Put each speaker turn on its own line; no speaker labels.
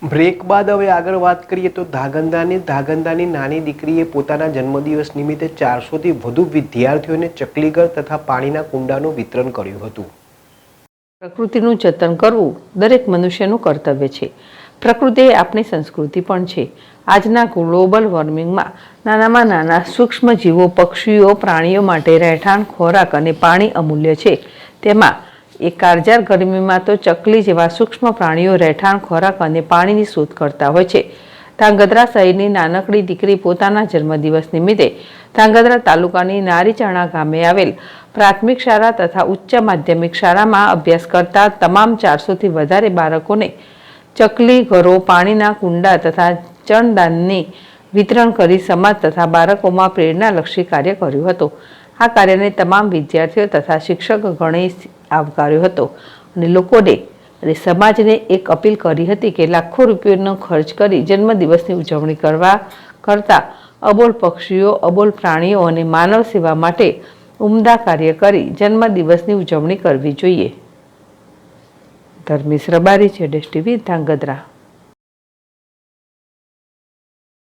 Break બાદ હવે આગળ વાત કરીએ તો ધાગંદાની નાની દીકરીએ પોતાના જન્મદિવસ નિમિત્તે 400થી વધુ વિદ્યાર્થીઓને ચકલીઘર તથા પાણીના કુંડાનું વિતરણ કર્યું હતું.
પ્રકૃતિનું જતન કરવું દરેક મનુષ્યનું કર્તવ્ય છે. પ્રકૃતિ એ આપણી સંસ્કૃતિ પણ છે. આજના ગ્લોબલ વોર્મિંગમાં નાનામાં નાના સૂક્ષ્મ જીવો, પક્ષીઓ, પ્રાણીઓ માટે રહેઠાણ, ખોરાક અને પાણી અમૂલ્ય છે. તેમાં એ કાળઝાળ ગરમીમાં તો ચકલી જેવા સૂક્ષ્મ પ્રાણીઓ રહેઠાણ, ખોરાક અને પાણીની શોધ કરતા હોય છે. ધ્રાંગધ્રા શહેરની નાનકડી દીકરી પોતાના જન્મદિવસ નિમિત્તે ધ્રાંગધ્રા તાલુકાની નારીચાણા ગામે આવેલ પ્રાથમિક શાળા તથા ઉચ્ચ માધ્યમિક શાળામાં અભ્યાસ કરતા તમામ 400થી વધારે બાળકોને ચકલી ઘરો, પાણીના કુંડા તથા ચણદાનની વિતરણ કરી સમાજ તથા બાળકોમાં પ્રેરણાલક્ષી કાર્ય કર્યું હતું. આ કાર્યને તમામ વિદ્યાર્થીઓ તથા શિક્ષક ગણે આવકાર્યો હતો અને લોકોને અને સમાજને એક અપીલ કરી હતી કે લાખો રૂપિયાનો ખર્ચ કરી જન્મદિવસની ઉજવણી કરતા અબોલ પક્ષીઓ, અબોલ પ્રાણીઓ અને માનવ સેવા માટે ઉમદા કાર્ય કરી જન્મદિવસની ઉજવણી કરવી જોઈએ. ધર્મેશ રબારી, ZSTV, ધ્રાંગધ્રા.